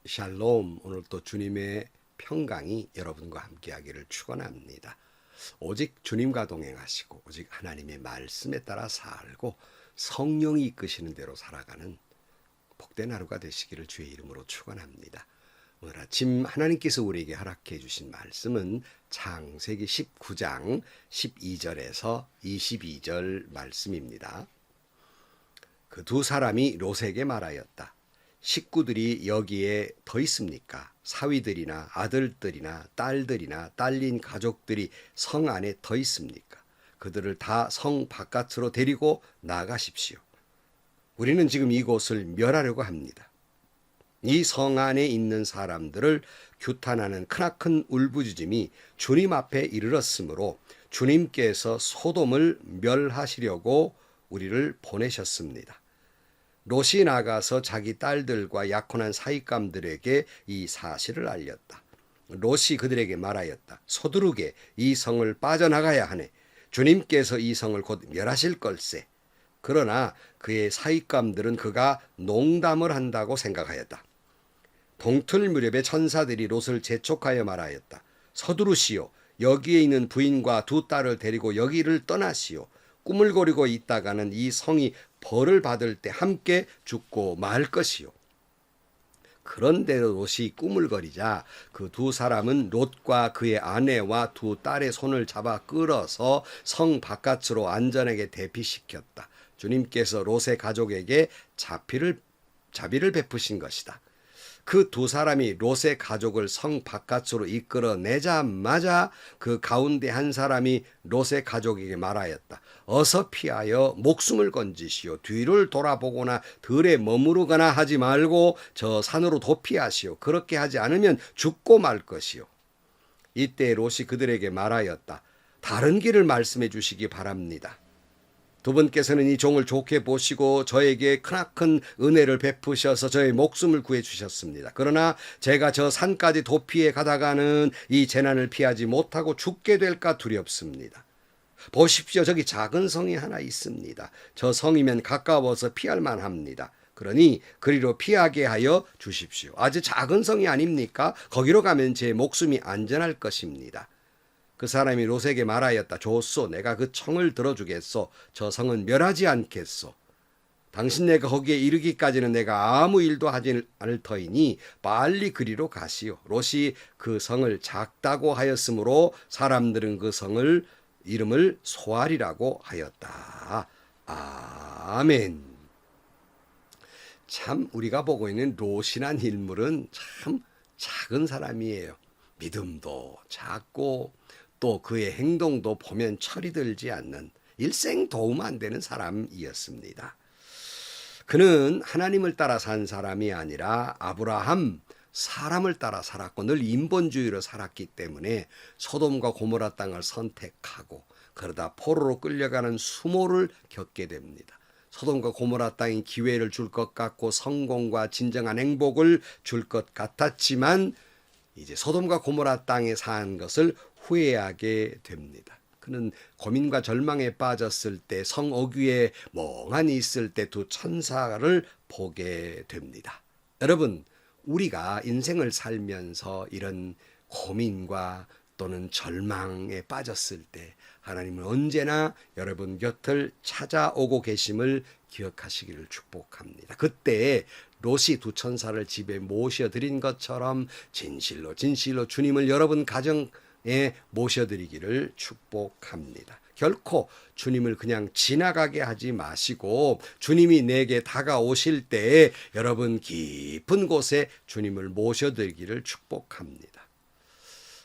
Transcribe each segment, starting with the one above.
샬롬. 오늘 또 주님의 평강이 여러분과 함께하기를 축원합니다. 오직 주님과 동행하시고 오직 하나님의 말씀에 따라 살고 성령이 이끄시는 대로 살아가는 복된 하루가 되시기를 주의 이름으로 축원합니다. 오늘 아침 하나님께서 우리에게 허락해 주신 말씀은 창세기 19장 12절에서 22절 말씀입니다. 그 두 사람이 롯에게 말하였다. 식구들이 여기에 더 있습니까? 사위들이나 아들들이나 딸들이나 딸린 가족들이 성 안에 더 있습니까? 그들을 다 성 바깥으로 데리고 나가십시오. 우리는 지금 이곳을 멸하려고 합니다. 이 성 안에 있는 사람들을 규탄하는 크나큰 울부짖음이 주님 앞에 이르렀으므로 주님께서 소돔을 멸하시려고 우리를 보내셨습니다. 롯이 나가서 자기 딸들과 약혼한 사익감들에게 이 사실을 알렸다. 롯이 그들에게 말하였다. 서두르게 이 성을 빠져나가야 하네. 주님께서 이 성을 곧 멸하실 걸세. 그러나 그의 사익감들은 그가 농담을 한다고 생각하였다. 동틀 무렵에 천사들이 롯을 재촉하여 말하였다. 서두르시오. 여기에 있는 부인과 두 딸을 데리고 여기를 떠나시오. 꾸물거리고 있다가는 이 성이 벌을 받을 때 함께 죽고 말 것이요. 그런데 롯이 꾸물거리자 그 두 사람은 롯과 그의 아내와 두 딸의 손을 잡아 끌어서 성 바깥으로 안전하게 대피시켰다. 주님께서 롯의 가족에게 자비를 베푸신 것이다. 그 두 사람이 롯의 가족을 성 바깥으로 이끌어내자마자 그 가운데 한 사람이 롯의 가족에게 말하였다. 어서 피하여 목숨을 건지시오. 뒤를 돌아보거나 들에 머무르거나 하지 말고 저 산으로 도피하시오. 그렇게 하지 않으면 죽고 말 것이오. 이때 롯이 그들에게 말하였다. 다른 길을 말씀해 주시기 바랍니다. 두 분께서는 이 종을 좋게 보시고 저에게 크나큰 은혜를 베푸셔서 저의 목숨을 구해 주셨습니다. 그러나 제가 저 산까지 도피해 가다가는 이 재난을 피하지 못하고 죽게 될까 두렵습니다. 보십시오. 저기 작은 성이 하나 있습니다. 저 성이면 가까워서 피할 만합니다. 그러니 그리로 피하게 하여 주십시오. 아주 작은 성이 아닙니까? 거기로 가면 제 목숨이 안전할 것입니다. 그 사람이 롯에게 말하였다. 좋소. 내가 그 청을 들어주겠소. 저 성은 멸하지 않겠소. 당신 내가 거기에 이르기까지는 내가 아무 일도 하지 않을 터이니 빨리 그리로 가시오. 롯이 그 성을 작다고 하였으므로 사람들은 그 성을 이름을 소알이라고 하였다. 아멘. 참 우리가 보고 있는 롯이란 인물은 참 작은 사람이에요. 믿음도 작고 또 그의 행동도 보면 철이 들지 않는 일생 도움 안 되는 사람이었습니다. 그는 하나님을 따라 산 사람이 아니라 아브라함 사람을 따라 살았고 늘 인본주의로 살았기 때문에 소돔과 고모라 땅을 선택하고 그러다 포로로 끌려가는 수모를 겪게 됩니다. 소돔과 고모라 땅이 기회를 줄 것 같고 성공과 진정한 행복을 줄 것 같았지만 이제 소돔과 고모라 땅에 산 것을 후회하게 됩니다. 그는 고민과 절망에 빠졌을 때 성 어귀에 멍하니 있을 때 두 천사를 보게 됩니다. 여러분, 우리가 인생을 살면서 이런 고민과 또는 절망에 빠졌을 때 하나님은 언제나 여러분 곁을 찾아오고 계심을 기억하시기를 축복합니다. 그때 롯이 두 천사를 집에 모셔드린 것처럼 진실로 주님을 여러분 가정에 모셔드리기를 축복합니다. 결코 주님을 그냥 지나가게 하지 마시고 주님이 내게 다가오실 때에 여러분 깊은 곳에 주님을 모셔드리기를 축복합니다.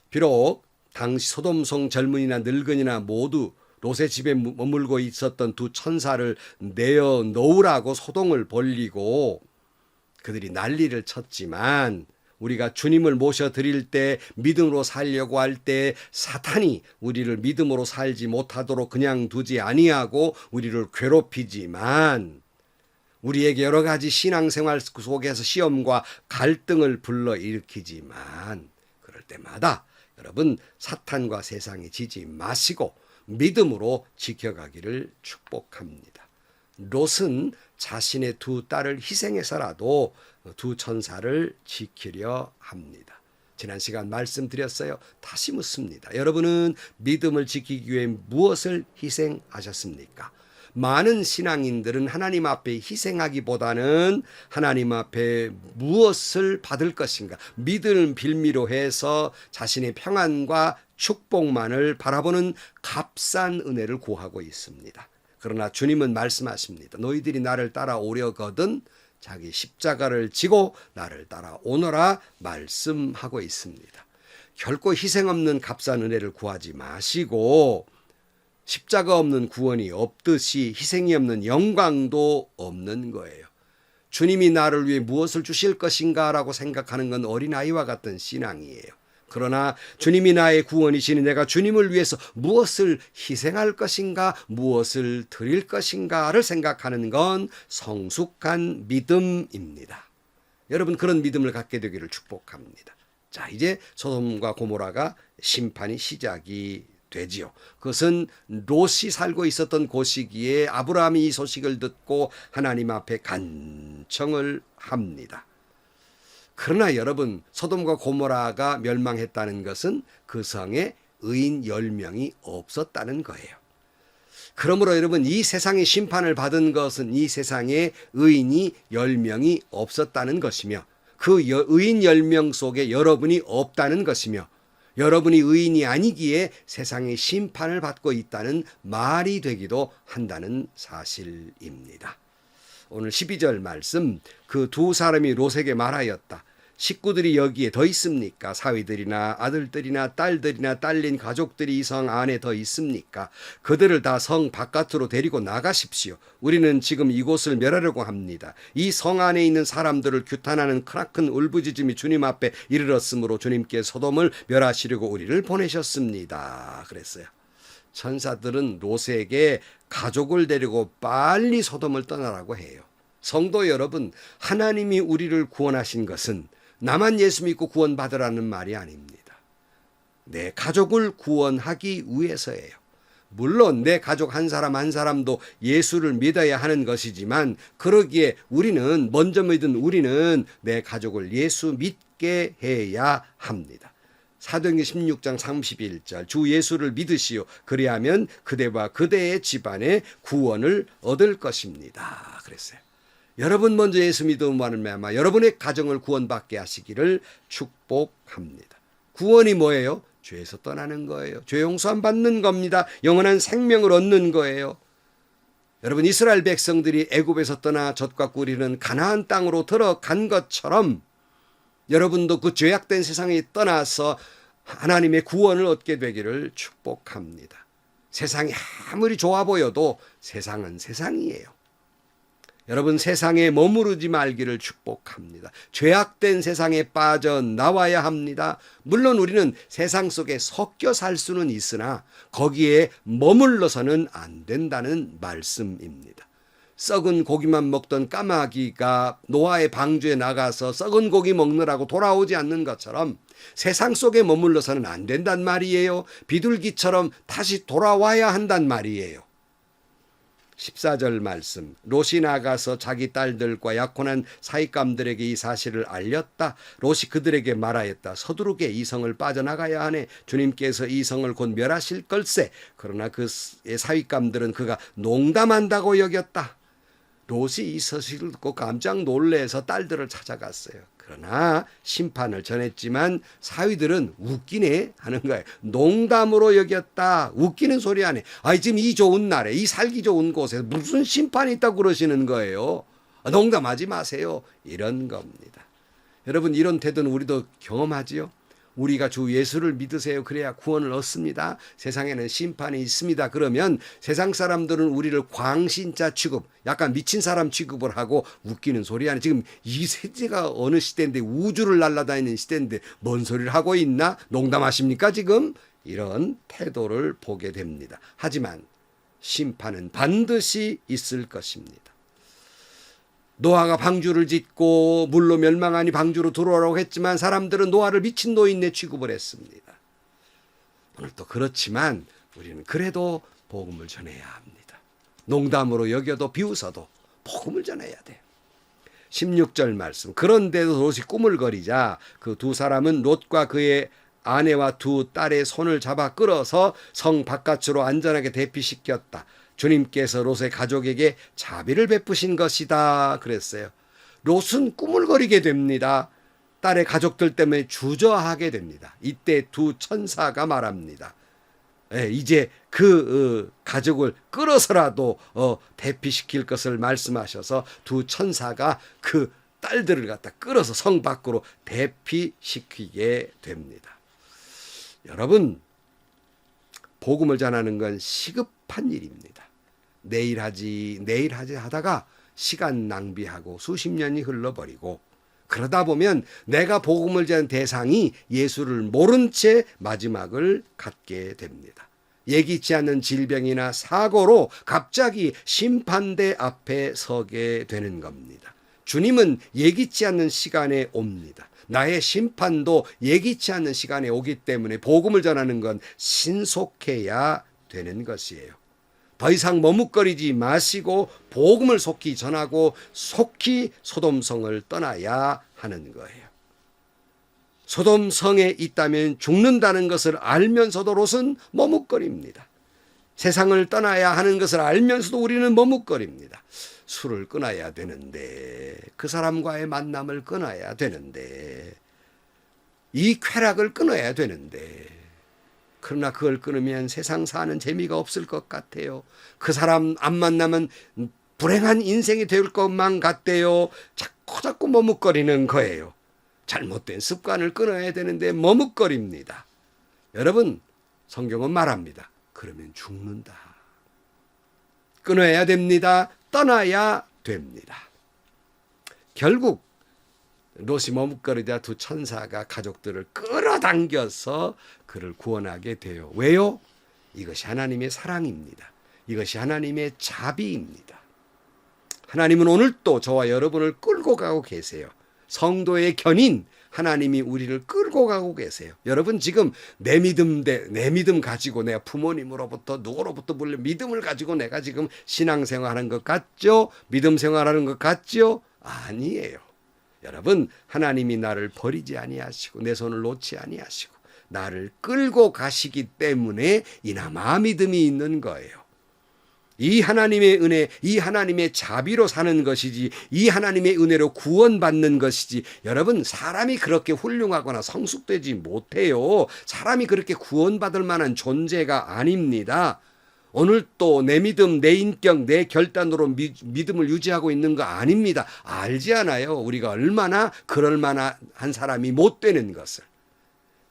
비록 당시 소돔성 젊은이나 늙은이나 모두 롯의 집에 머물고 있었던 두 천사를 내어 놓으라고 소동을 벌리고 그들이 난리를 쳤지만 우리가 주님을 모셔드릴 때 믿음으로 살려고 할 때 사탄이 우리를 믿음으로 살지 못하도록 그냥 두지 아니하고 우리를 괴롭히지만 우리에게 여러 가지 신앙생활 속에서 시험과 갈등을 불러일으키지만 그럴 때마다 여러분 사탄과 세상에 지지 마시고 믿음으로 지켜가기를 축복합니다. 롯은 자신의 두 딸을 희생해서라도 두 천사를 지키려 합니다. 지난 시간 말씀드렸어요. 다시 묻습니다. 여러분은 믿음을 지키기 위해 무엇을 희생하셨습니까? 많은 신앙인들은 하나님 앞에 희생하기보다는 하나님 앞에 무엇을 받을 것인가, 믿음을 빌미로 해서 자신의 평안과 축복만을 바라보는 값싼 은혜를 구하고 있습니다. 그러나 주님은 말씀하십니다. 너희들이 나를 따라오려거든 자기 십자가를 지고 나를 따라오너라 말씀하고 있습니다. 결코 희생 없는 값싼 은혜를 구하지 마시고 십자가 없는 구원이 없듯이 희생이 없는 영광도 없는 거예요. 주님이 나를 위해 무엇을 주실 것인가 라고 생각하는 건 어린아이와 같은 신앙이에요. 그러나 주님이 나의 구원이시니 내가 주님을 위해서 무엇을 희생할 것인가, 무엇을 드릴 것인가를 생각하는 건 성숙한 믿음입니다. 여러분 그런 믿음을 갖게 되기를 축복합니다. 자, 이제 소돔과 고모라가 심판이 시작이 되지요. 그것은 롯이 살고 있었던 곳이기에 아브라함이 이 소식을 듣고 하나님 앞에 간청을 합니다. 그러나 여러분, 소돔과 고모라가 멸망했다는 것은 그 성에 의인 10명이 없었다는 거예요. 그러므로 여러분, 이 세상의 심판을 받은 것은 이 세상에 의인이 10명이 없었다는 것이며 그 의인 10명 속에 여러분이 없다는 것이며 여러분이 의인이 아니기에 세상의 심판을 받고 있다는 말이 되기도 한다는 사실입니다. 오늘 12절 말씀, 그 두 사람이 롯에게 말하였다. 식구들이 여기에 더 있습니까? 사위들이나 아들들이나 딸들이나 딸린 가족들이 이 성 안에 더 있습니까? 그들을 다 성 바깥으로 데리고 나가십시오. 우리는 지금 이곳을 멸하려고 합니다. 이 성 안에 있는 사람들을 규탄하는 크나큰 울부짖음이 주님 앞에 이르렀으므로 주님께 소돔을 멸하시려고 우리를 보내셨습니다. 그랬어요. 천사들은 롯에게 가족을 데리고 빨리 소돔을 떠나라고 해요. 성도 여러분, 하나님이 우리를 구원하신 것은 나만 예수 믿고 구원받으라는 말이 아닙니다. 내 가족을 구원하기 위해서예요. 물론 내 가족 한 사람 한 사람도 예수를 믿어야 하는 것이지만 그러기에 우리는 먼저 믿은 우리는 내 가족을 예수 믿게 해야 합니다. 사도행전 16장 31절 주 예수를 믿으시오. 그리하면 그대와 그대의 집안에 구원을 얻을 것입니다. 그랬어요. 여러분 먼저 예수 믿음으로 말미암아 여러분의 가정을 구원받게 하시기를 축복합니다. 구원이 뭐예요? 죄에서 떠나는 거예요. 죄 용서함 받는 겁니다. 영원한 생명을 얻는 거예요. 여러분 이스라엘 백성들이 애굽에서 떠나 젖과 꿀이는 가나안 땅으로 들어간 것처럼 여러분도 그 죄악된 세상에 떠나서 하나님의 구원을 얻게 되기를 축복합니다. 세상이 아무리 좋아 보여도 세상은 세상이에요. 여러분 세상에 머무르지 말기를 축복합니다. 죄악된 세상에 빠져나와야 합니다. 물론 우리는 세상 속에 섞여 살 수는 있으나 거기에 머물러서는 안 된다는 말씀입니다. 썩은 고기만 먹던 까마귀가 노아의 방주에 나가서 썩은 고기 먹느라고 돌아오지 않는 것처럼 세상 속에 머물러서는 안 된단 말이에요. 비둘기처럼 다시 돌아와야 한단 말이에요. 14절 말씀, 롯이 나가서 자기 딸들과 약혼한 사익감들에게 이 사실을 알렸다. 롯이 그들에게 말하였다. 서두르게 이 성을 빠져나가야 하네. 주님께서 이 성을 곧 멸하실 걸세. 그러나 그 사익감들은 그가 농담한다고 여겼다. 롯이 이 소식을 듣고 깜짝 놀래서 딸들을 찾아갔어요. 그러나 심판을 전했지만 사위들은 웃기네 하는 거예요. 농담으로 여겼다. 웃기는 소리 안 해. 지금 이 좋은 날에 이 살기 좋은 곳에 무슨 심판이 있다고 그러시는 거예요. 농담하지 마세요. 이런 겁니다. 여러분 이런 태도는 우리도 경험하지요. 우리가 주 예수를 믿으세요. 그래야 구원을 얻습니다. 세상에는 심판이 있습니다. 그러면 세상 사람들은 우리를 광신자 취급, 약간 미친 사람 취급을 하고 웃기는 소리 하네. 지금 이 세대가 어느 시대인데 우주를 날아다니는 시대인데 뭔 소리를 하고 있나? 농담하십니까 지금? 이런 태도를 보게 됩니다. 하지만 심판은 반드시 있을 것입니다. 노아가 방주를 짓고 물로 멸망하니 방주로 들어오라고 했지만 사람들은 노아를 미친 노인네 취급을 했습니다. 오늘도 그렇지만 우리는 그래도 복음을 전해야 합니다. 농담으로 여겨도 비웃어도 복음을 전해야 돼요. 16절 말씀. 그런데도 롯이 꾸물거리자 그 두 사람은 롯과 그의 아내와 두 딸의 손을 잡아 끌어서 성 바깥으로 안전하게 대피시켰다. 주님께서 롯의 가족에게 자비를 베푸신 것이다 그랬어요. 롯은 꾸물거리게 됩니다. 딸의 가족들 때문에 주저하게 됩니다. 이때 두 천사가 말합니다. 이제 그 가족을 끌어서라도 대피시킬 것을 말씀하셔서 두 천사가 그 딸들을 갖다 끌어서 성 밖으로 대피시키게 됩니다. 여러분, 복음을 전하는 건 시급한 일입니다. 내일 하지 하다가 시간 낭비하고 수십 년이 흘러버리고 그러다 보면 내가 복음을 전하는 대상이 예수를 모른 채 마지막을 갖게 됩니다. 예기치 않은 질병이나 사고로 갑자기 심판대 앞에 서게 되는 겁니다. 주님은 예기치 않는 시간에 옵니다. 나의 심판도 예기치 않는 시간에 오기 때문에 복음을 전하는 건 신속해야 되는 것이에요. 더 이상 머뭇거리지 마시고 복음을 속히 전하고 속히 소돔성을 떠나야 하는 거예요. 소돔성에 있다면 죽는다는 것을 알면서도 롯은 머뭇거립니다. 세상을 떠나야 하는 것을 알면서도 우리는 머뭇거립니다. 술을 끊어야 되는데, 그 사람과의 만남을 끊어야 되는데, 이 쾌락을 끊어야 되는데, 그러나 그걸 끊으면 세상 사는 재미가 없을 것 같아요. 그 사람 안 만나면 불행한 인생이 될 것만 같대요. 자꾸 머뭇거리는 거예요. 잘못된 습관을 끊어야 되는데 머뭇거립니다. 여러분, 성경은 말합니다. 그러면 죽는다. 끊어야 됩니다. 떠나야 됩니다. 결국 롯이 머뭇거리자 두 천사가 가족들을 끌어당겨서 그를 구원하게 돼요. 왜요? 이것이 하나님의 사랑입니다. 이것이 하나님의 자비입니다. 하나님은 오늘도 저와 여러분을 끌고 가고 계세요. 성도의 견인 하나님이 우리를 끌고 가고 계세요. 여러분, 지금 내 믿음 가지고 내가 부모님으로부터 누구로부터 물려 믿음을 가지고 내가 지금 신앙생활하는 것 같죠? 믿음 생활하는 것 같죠? 아니에요. 여러분, 하나님이 나를 버리지 아니하시고 내 손을 놓지 아니하시고 나를 끌고 가시기 때문에 이나마 믿음이 있는 거예요. 이 하나님의 은혜, 이 하나님의 자비로 사는 것이지, 이 하나님의 은혜로 구원받는 것이지, 여러분, 사람이 그렇게 훌륭하거나 성숙되지 못해요. 사람이 그렇게 구원받을 만한 존재가 아닙니다. 오늘 또 내 믿음, 내 인격, 내 결단으로 믿음을 유지하고 있는 거 아닙니다. 알지 않아요? 우리가 얼마나 그럴 만한 사람이 못 되는 것을.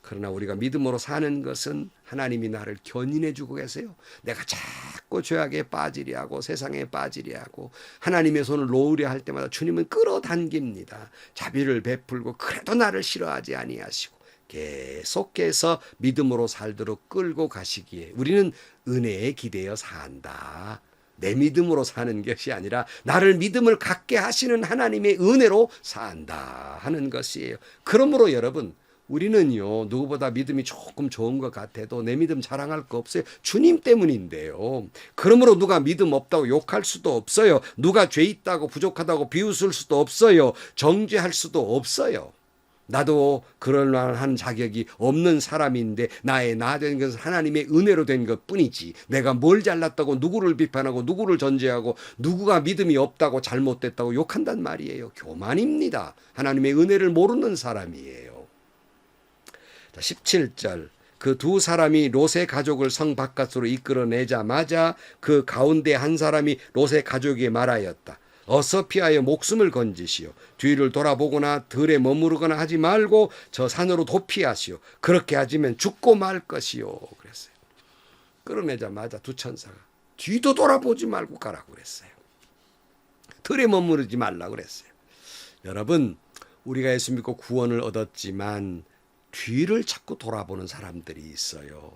그러나 우리가 믿음으로 사는 것은 하나님이 나를 견인해 주고 계세요. 내가 자꾸 죄악에 빠지려 하고 세상에 빠지려 하고 하나님의 손을 놓으려 할 때마다 주님은 끌어당깁니다. 자비를 베풀고 그래도 나를 싫어하지 아니하시고 계속해서 믿음으로 살도록 끌고 가시기에 우리는 은혜에 기대어 산다. 내 믿음으로 사는 것이 아니라 나를 믿음을 갖게 하시는 하나님의 은혜로 산다 하는 것이에요. 그러므로 여러분, 우리는요, 누구보다 믿음이 조금 좋은 것 같아도 내 믿음 자랑할 거 없어요. 주님 때문인데요. 그러므로 누가 믿음 없다고 욕할 수도 없어요. 누가 죄 있다고 부족하다고 비웃을 수도 없어요. 정죄할 수도 없어요. 나도 그럴 만한 자격이 없는 사람인데 나의 나 된 것은 하나님의 은혜로 된 것뿐이지, 내가 뭘 잘났다고 누구를 비판하고 누구를 전제하고 누구가 믿음이 없다고 잘못됐다고 욕한단 말이에요. 교만입니다. 하나님의 은혜를 모르는 사람이에요. 17절, 그 두 사람이 롯의 가족을 성 바깥으로 이끌어내자마자 그 가운데 한 사람이 롯의 가족에게 말하였다. 어서 피하여 목숨을 건지시오. 뒤를 돌아보거나 들에 머무르거나 하지 말고 저 산으로 도피하시오. 그렇게 하지면 죽고 말 것이요. 그랬어요. 끌어내자마자 두 천사가 뒤도 돌아보지 말고 가라고 그랬어요. 들에 머무르지 말라고 그랬어요. 여러분, 우리가 예수 믿고 구원을 얻었지만 뒤를 자꾸 돌아보는 사람들이 있어요.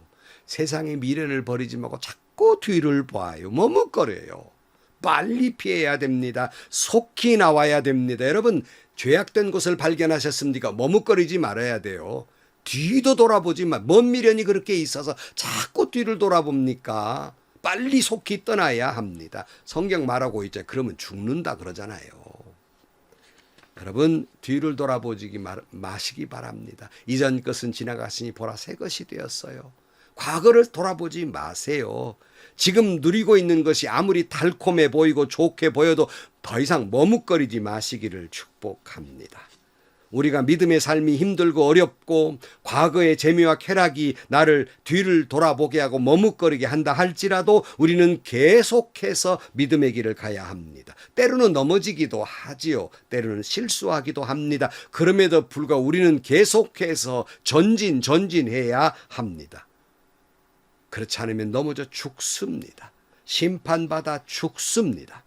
세상의 미련을 버리지 말고 자꾸 뒤를 봐요. 머뭇거려요. 빨리 피해야 됩니다. 속히 나와야 됩니다. 여러분, 죄악된 곳을 발견하셨습니까? 머뭇거리지 말아야 돼요. 뒤도 돌아보지 마. 뭔 미련이 그렇게 있어서 자꾸 뒤를 돌아봅니까? 빨리 속히 떠나야 합니다. 성경 말하고 있죠. 그러면 죽는다 그러잖아요. 여러분 뒤를 돌아보지 마시기 바랍니다. 이전 것은 지나갔으니 보라 새 것이 되었어요. 과거를 돌아보지 마세요. 지금 누리고 있는 것이 아무리 달콤해 보이고 좋게 보여도 더 이상 머뭇거리지 마시기를 축복합니다. 우리가 믿음의 삶이 힘들고 어렵고 과거의 재미와 쾌락이 나를 뒤를 돌아보게 하고 머뭇거리게 한다 할지라도 우리는 계속해서 믿음의 길을 가야 합니다. 때로는 넘어지기도 하지요. 때로는 실수하기도 합니다. 그럼에도 불구하고 우리는 계속해서 전진해야 합니다. 그렇지 않으면 넘어져 죽습니다. 심판받아 죽습니다.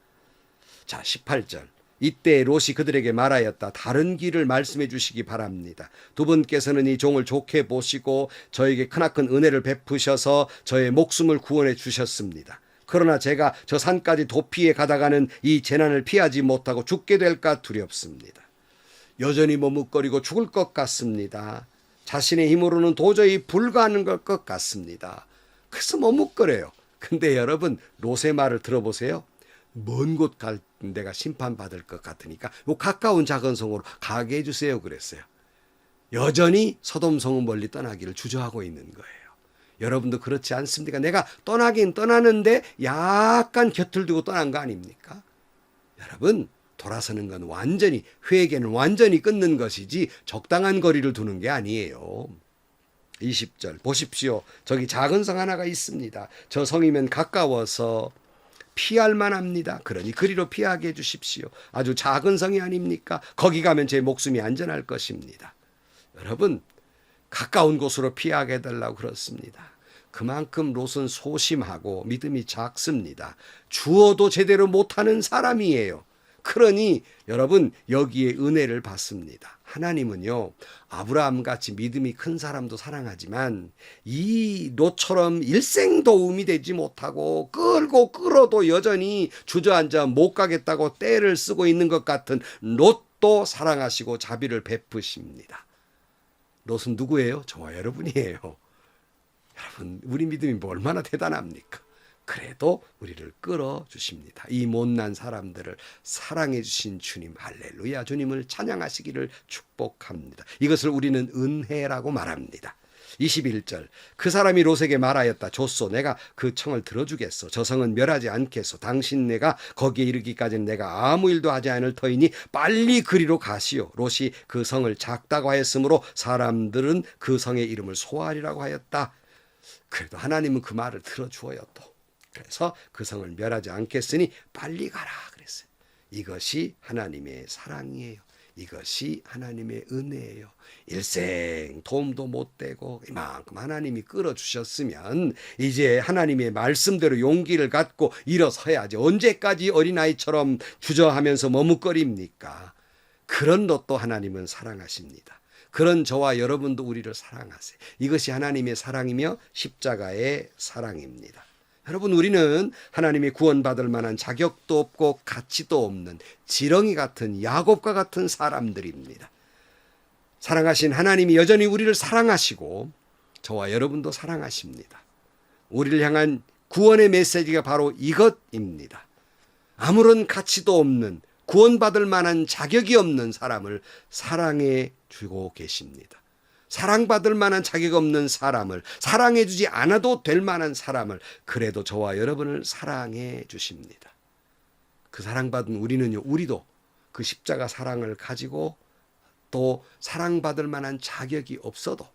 자, 18절. 이때 롯이 그들에게 말하였다. 다른 길을 말씀해 주시기 바랍니다. 두 분께서는 이 종을 좋게 보시고 저에게 크나큰 은혜를 베푸셔서 저의 목숨을 구원해 주셨습니다. 그러나 제가 저 산까지 도피해 가다가는 이 재난을 피하지 못하고 죽게 될까 두렵습니다. 여전히 머뭇거리고 죽을 것 같습니다. 자신의 힘으로는 도저히 불가능한 것 같습니다. 그래서 머뭇거려요. 근데 여러분 롯의 말을 들어보세요. 먼 곳 갈 데가 심판받을 것 같으니까 요 가까운 작은 성으로 가게 해주세요 그랬어요. 여전히 소돔성은 멀리 떠나기를 주저하고 있는 거예요. 여러분도 그렇지 않습니까? 내가 떠나긴 떠나는데 약간 곁을 두고 떠난 거 아닙니까? 여러분 돌아서는 건 완전히 회개는 완전히 끊는 것이지 적당한 거리를 두는 게 아니에요. 20절 보십시오. 저기 작은 성 하나가 있습니다. 저 성이면 가까워서 피할 만합니다. 그러니 그리로 피하게 해주십시오. 아주 작은 성이 아닙니까? 거기 가면 제 목숨이 안전할 것입니다. 여러분 가까운 곳으로 피하게 해달라고 그렇습니다. 그만큼 롯은 소심하고 믿음이 작습니다. 주어도 제대로 못하는 사람이에요. 그러니 여러분 여기에 은혜를 받습니다. 하나님은요 아브라함같이 믿음이 큰 사람도 사랑하지만 이 롯처럼 일생 도움이 되지 못하고 끌고 끌어도 여전히 주저앉아 못 가겠다고 떼를 쓰고 있는 것 같은 롯도 사랑하시고 자비를 베푸십니다. 롯은 누구예요? 저와 여러분이에요. 여러분 우리 믿음이 얼마나 대단합니까? 그래도 우리를 끌어주십니다. 이 못난 사람들을 사랑해 주신 주님 할렐루야 주님을 찬양하시기를 축복합니다. 이것을 우리는 은혜라고 말합니다. 21절 그 사람이 롯에게 말하였다. 줬소 내가 그 청을 들어주겠소. 저 성은 멸하지 않겠소. 당신 내가 거기에 이르기까지는 내가 아무 일도 하지 않을 터이니 빨리 그리로 가시오. 롯이 그 성을 작다고 하였으므로 사람들은 그 성의 이름을 소알이라고 하였다. 그래도 하나님은 그 말을 들어주어요 또. 그래서 그 성을 멸하지 않겠으니 빨리 가라 그랬어요. 이것이 하나님의 사랑이에요. 이것이 하나님의 은혜예요. 일생 도움도 못 되고 이만큼 하나님이 끌어주셨으면 이제 하나님의 말씀대로 용기를 갖고 일어서야지. 언제까지 어린아이처럼 주저하면서 머뭇거립니까? 그런 롯도 하나님은 사랑하십니다. 그런 저와 여러분도 우리를 사랑하세요. 이것이 하나님의 사랑이며 십자가의 사랑입니다. 여러분 우리는 하나님의 구원받을 만한 자격도 없고 가치도 없는 지렁이 같은 야곱과 같은 사람들입니다. 사랑하신 하나님이 여전히 우리를 사랑하시고 저와 여러분도 사랑하십니다. 우리를 향한 구원의 메시지가 바로 이것입니다. 아무런 가치도 없는 구원받을 만한 자격이 없는 사람을 사랑해 주고 계십니다. 사랑받을 만한 자격 없는 사람을 사랑해 주지 않아도 될 만한 사람을 그래도 저와 여러분을 사랑해 주십니다. 그 사랑받은 우리도 그 십자가 사랑을 가지고 또 사랑받을 만한 자격이 없어도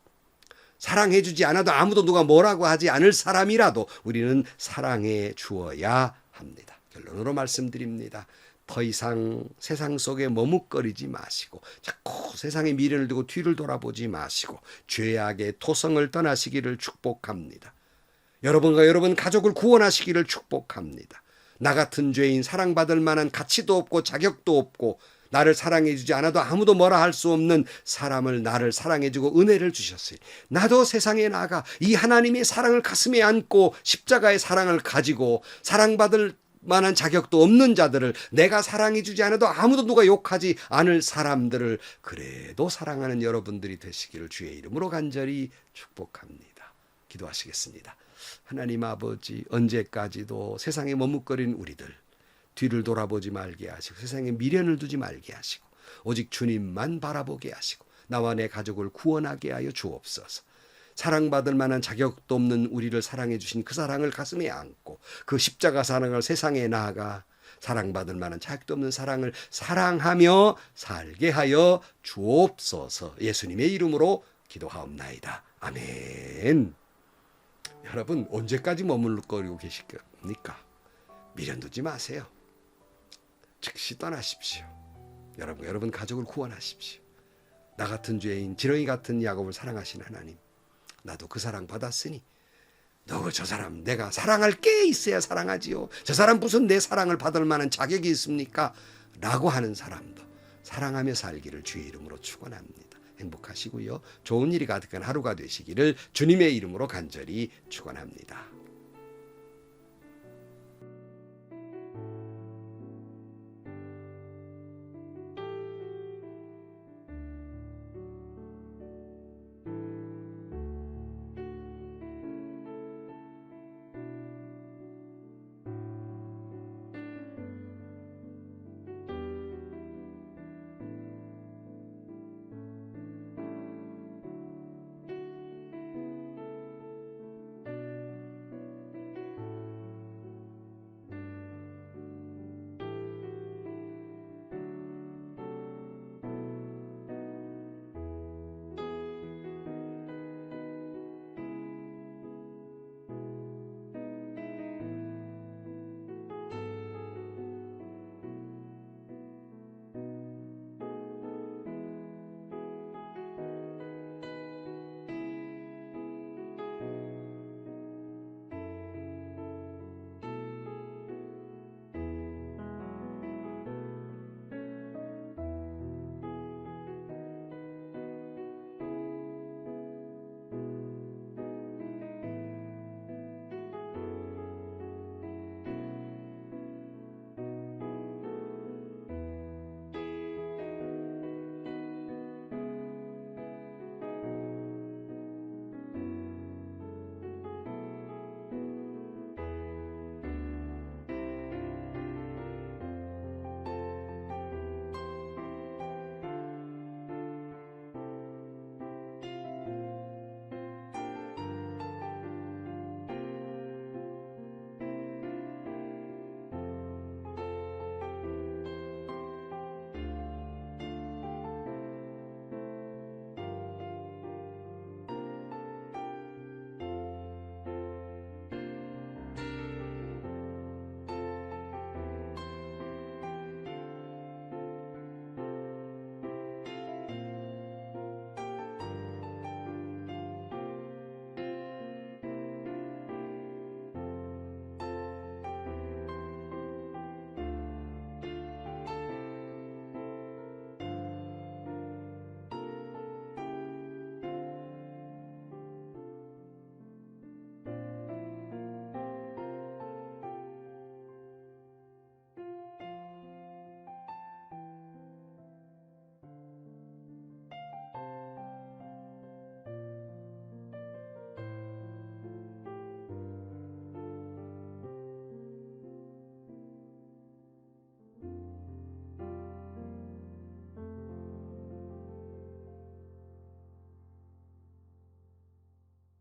사랑해 주지 않아도 아무도 누가 뭐라고 하지 않을 사람이라도 우리는 사랑해 주어야 합니다. 결론으로 말씀드립니다. 더 이상 세상 속에 머뭇거리지 마시고 자꾸 세상의 미련을 두고 뒤를 돌아보지 마시고 죄악의 토성을 떠나시기를 축복합니다. 여러분과 여러분 가족을 구원하시기를 축복합니다. 나 같은 죄인 사랑받을 만한 가치도 없고 자격도 없고 나를 사랑해 주지 않아도 아무도 뭐라 할 수 없는 사람을 나를 사랑해 주고 은혜를 주셨어요. 나도 세상에 나가 이 하나님의 사랑을 가슴에 안고 십자가의 사랑을 가지고 사랑받을 만한 자격도 없는 자들을 내가 사랑해 주지 않아도 아무도 누가 욕하지 않을 사람들을 그래도 사랑하는 여러분들이 되시기를 주의 이름으로 간절히 축복합니다. 기도하시겠습니다. 하나님 아버지 언제까지도 세상에 머뭇거린 우리들 뒤를 돌아보지 말게 하시고 세상에 미련을 두지 말게 하시고 오직 주님만 바라보게 하시고 나와 내 가족을 구원하게 하여 주옵소서. 사랑받을 만한 자격도 없는 우리를 사랑해 주신 그 사랑을 가슴에 안고 그 십자가 사랑을 세상에 나아가 사랑받을 만한 자격도 없는 사랑을 사랑하며 살게 하여 주옵소서. 예수님의 이름으로 기도하옵나이다. 아멘. 여러분, 언제까지 머물러거리고 계실 겁니까? 미련 두지 마세요. 즉시 떠나십시오. 여러분 가족을 구원하십시오. 나 같은 죄인, 지렁이 같은 야곱을 사랑하신 하나님, 나도 그 사랑 받았으니 너 저 사람 내가 사랑할 게 있어야 사랑하지요. 저 사람 무슨 내 사랑을 받을 만한 자격이 있습니까? 라고 하는 사람도 사랑하며 살기를 주의 이름으로 축원합니다. 행복하시고요. 좋은 일이 가득한 하루가 되시기를 주님의 이름으로 간절히 축원합니다.